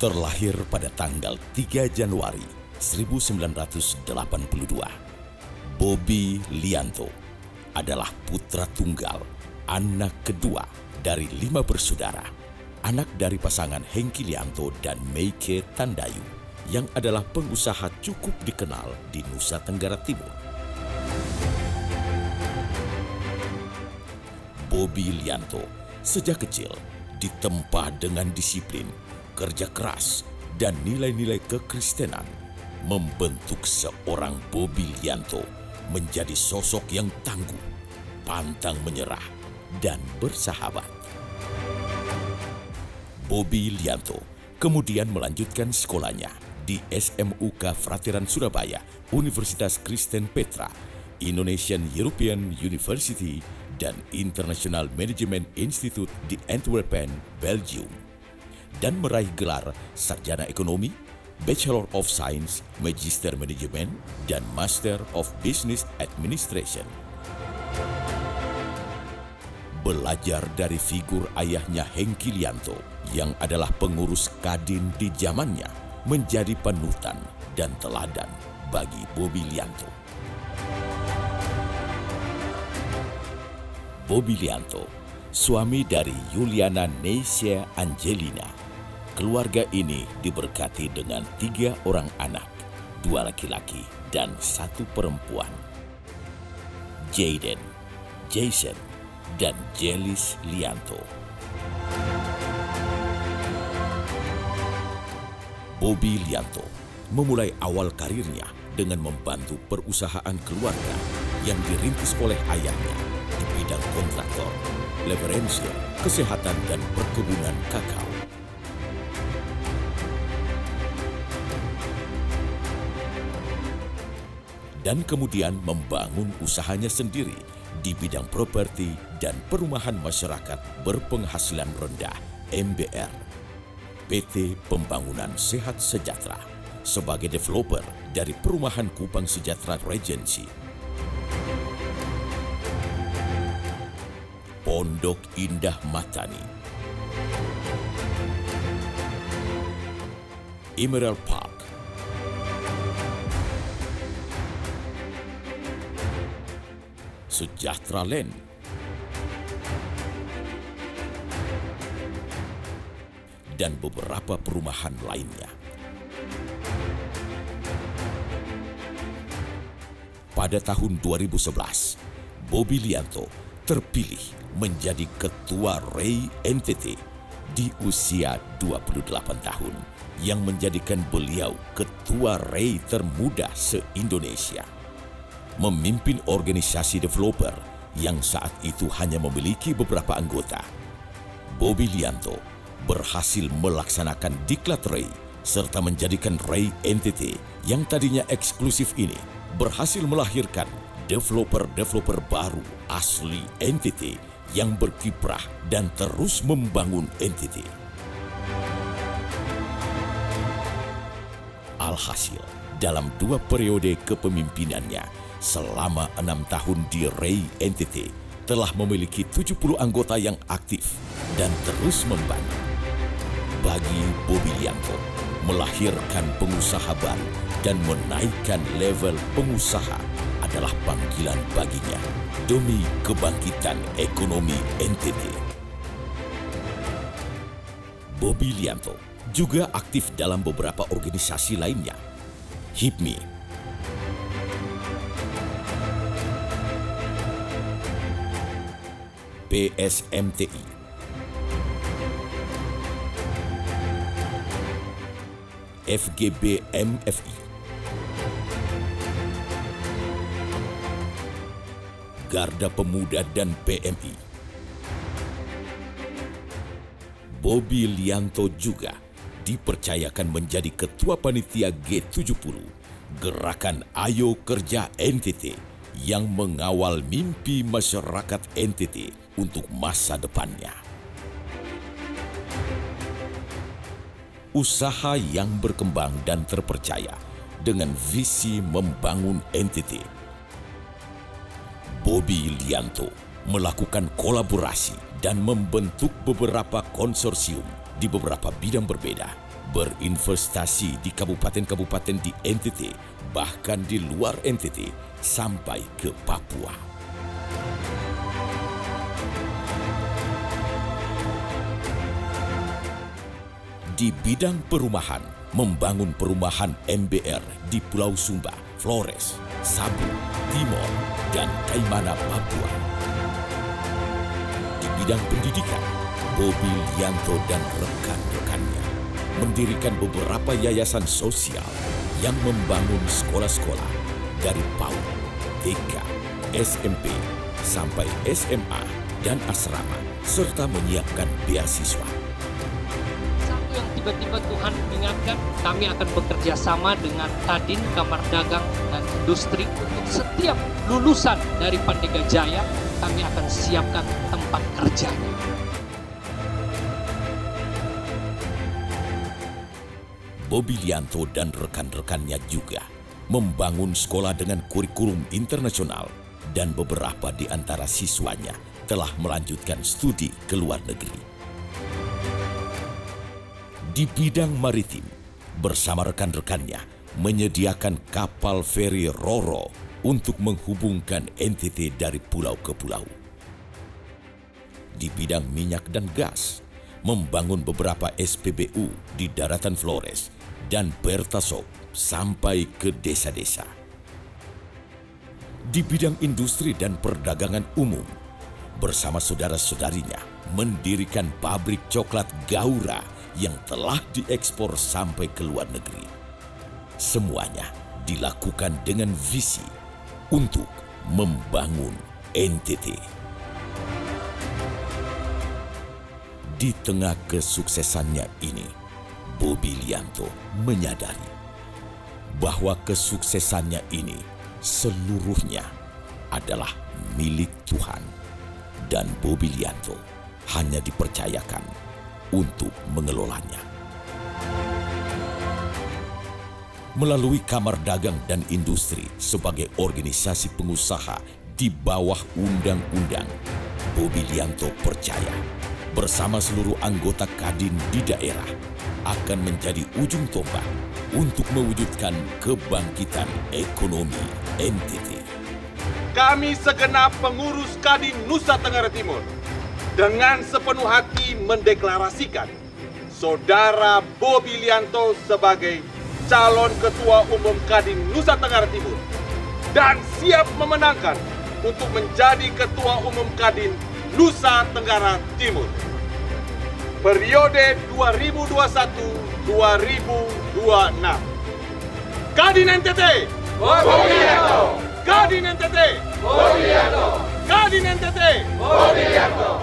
Terlahir pada tanggal 3 Januari 1982, Bobby Lianto adalah putra tunggal, anak kedua dari 5 bersaudara, anak dari pasangan Hengki Lianto dan Meike Tandayu, yang adalah pengusaha cukup dikenal di Nusa Tenggara Timur. Bobby Lianto sejak kecil ditempa dengan disiplin, kerja keras, dan nilai-nilai kekristenan, membentuk seorang Bobby Lianto menjadi sosok yang tangguh, pantang menyerah, dan bersahabat. Bobby Lianto kemudian melanjutkan sekolahnya di SMUK Frateran Surabaya, Universitas Kristen Petra, Indonesian European University, dan International Management Institute di Antwerpen, Belgium, dan meraih gelar Sarjana Ekonomi, Bachelor of Science, Magister Management, dan Master of Business Administration. Belajar dari figur ayahnya Hengki Lianto yang adalah pengurus Kadin di zamannya, menjadi panutan dan teladan bagi Bobby Lianto. Bobby Lianto, suami dari Yuliana Neisha Angelina. Keluarga ini diberkati dengan 3 orang anak, 2 laki-laki dan 1 perempuan. Jaden, Jason, dan Jelis Lianto. Bobby Lianto memulai awal karirnya dengan membantu perusahaan keluarga yang dirintis oleh ayahnya di bidang kontraktor, leveransi, kesehatan, dan perkebunan kakao. Dan kemudian membangun usahanya sendiri di bidang properti dan perumahan masyarakat berpenghasilan rendah (MBR), PT Pembangunan Sehat Sejahtera, sebagai developer dari perumahan Kupang Sejahtera Regency, Pondok Indah Matani, Emerald Park, Sejahtera Land, dan beberapa perumahan lainnya. Pada tahun 2011, Bobby Lianto terpilih menjadi Ketua REI NTT di usia 28 tahun, yang menjadikan beliau Ketua REI termuda se-Indonesia. Memimpin organisasi developer yang saat itu hanya memiliki beberapa anggota, Bobby Lianto berhasil melaksanakan diklat REI serta menjadikan REI NTT yang tadinya eksklusif ini berhasil melahirkan developer-developer baru asli NTT yang berkiprah dan terus membangun NTT. Alhasil, dalam 2 periode kepemimpinannya selama 6 tahun di REI NTT, telah memiliki 70 anggota yang aktif dan terus membangun. Bagi Bobby Lianto, melahirkan pengusaha baru dan menaikkan level pengusaha adalah panggilan baginya demi kebangkitan ekonomi NTT. Bobby Lianto juga aktif dalam beberapa organisasi lainnya. HIPMI, PSMTI, FGB MFI, Garda Pemuda dan PMI. Bobby Lianto juga dipercayakan menjadi Ketua Panitia G70, Gerakan Ayo Kerja NTT, yang mengawal mimpi masyarakat NTT untuk masa depannya. Usaha yang berkembang dan terpercaya dengan visi membangun NTT. Bobby Lianto melakukan kolaborasi dan membentuk beberapa konsorsium di beberapa bidang berbeda, berinvestasi di kabupaten-kabupaten di NTT, bahkan di luar NTT, sampai ke Papua. Di bidang perumahan, membangun perumahan MBR di Pulau Sumba, Flores, Sabu, Timor, dan Kaimana, Papua. Di bidang pendidikan, Bobi Lianto dan rekan-rekannya mendirikan beberapa yayasan sosial yang membangun sekolah-sekolah dari PAUD, TK, SMP, sampai SMA dan asrama, serta menyiapkan beasiswa. Satu yang tiba-tiba Tuhan ingatkan, kami akan bekerja sama dengan Kadin, Kamar Dagang, dan Industri untuk setiap lulusan dari Pandega Jaya, kami akan siapkan tempat kerjanya. Bobi Lianto dan rekan-rekannya juga membangun sekolah dengan kurikulum internasional dan beberapa di antara siswanya telah melanjutkan studi ke luar negeri. Di bidang maritim, bersama rekan-rekannya menyediakan kapal feri Roro untuk menghubungkan NTT dari pulau ke pulau. Di bidang minyak dan gas, membangun beberapa SPBU di daratan Flores dan Pertasop sampai ke desa-desa. Di bidang industri dan perdagangan umum, bersama saudara-saudarinya mendirikan pabrik coklat Gaura yang telah diekspor sampai ke luar negeri. Semuanya dilakukan dengan visi untuk membangun NTT. Di tengah kesuksesannya ini, Bobi Lianto menyadari bahwa kesuksesannya ini seluruhnya adalah milik Tuhan dan Bobi Lianto hanya dipercayakan untuk mengelolanya. Melalui Kamar Dagang dan Industri sebagai organisasi pengusaha di bawah undang-undang, Bobi Lianto percaya bersama seluruh anggota Kadin di daerah akan menjadi ujung tombak untuk mewujudkan kebangkitan ekonomi NTT. Kami segenap pengurus Kadin Nusa Tenggara Timur dengan sepenuh hati mendeklarasikan Saudara Bobi Lianto sebagai calon Ketua Umum Kadin Nusa Tenggara Timur dan siap memenangkan untuk menjadi Ketua Umum Kadin Nusa Tenggara Timur periode 2021-2026. Kadin NTT, Bobi Lianto, Kadin NTT, Bobi Lianto, Kadin NTT, Bobi Lianto.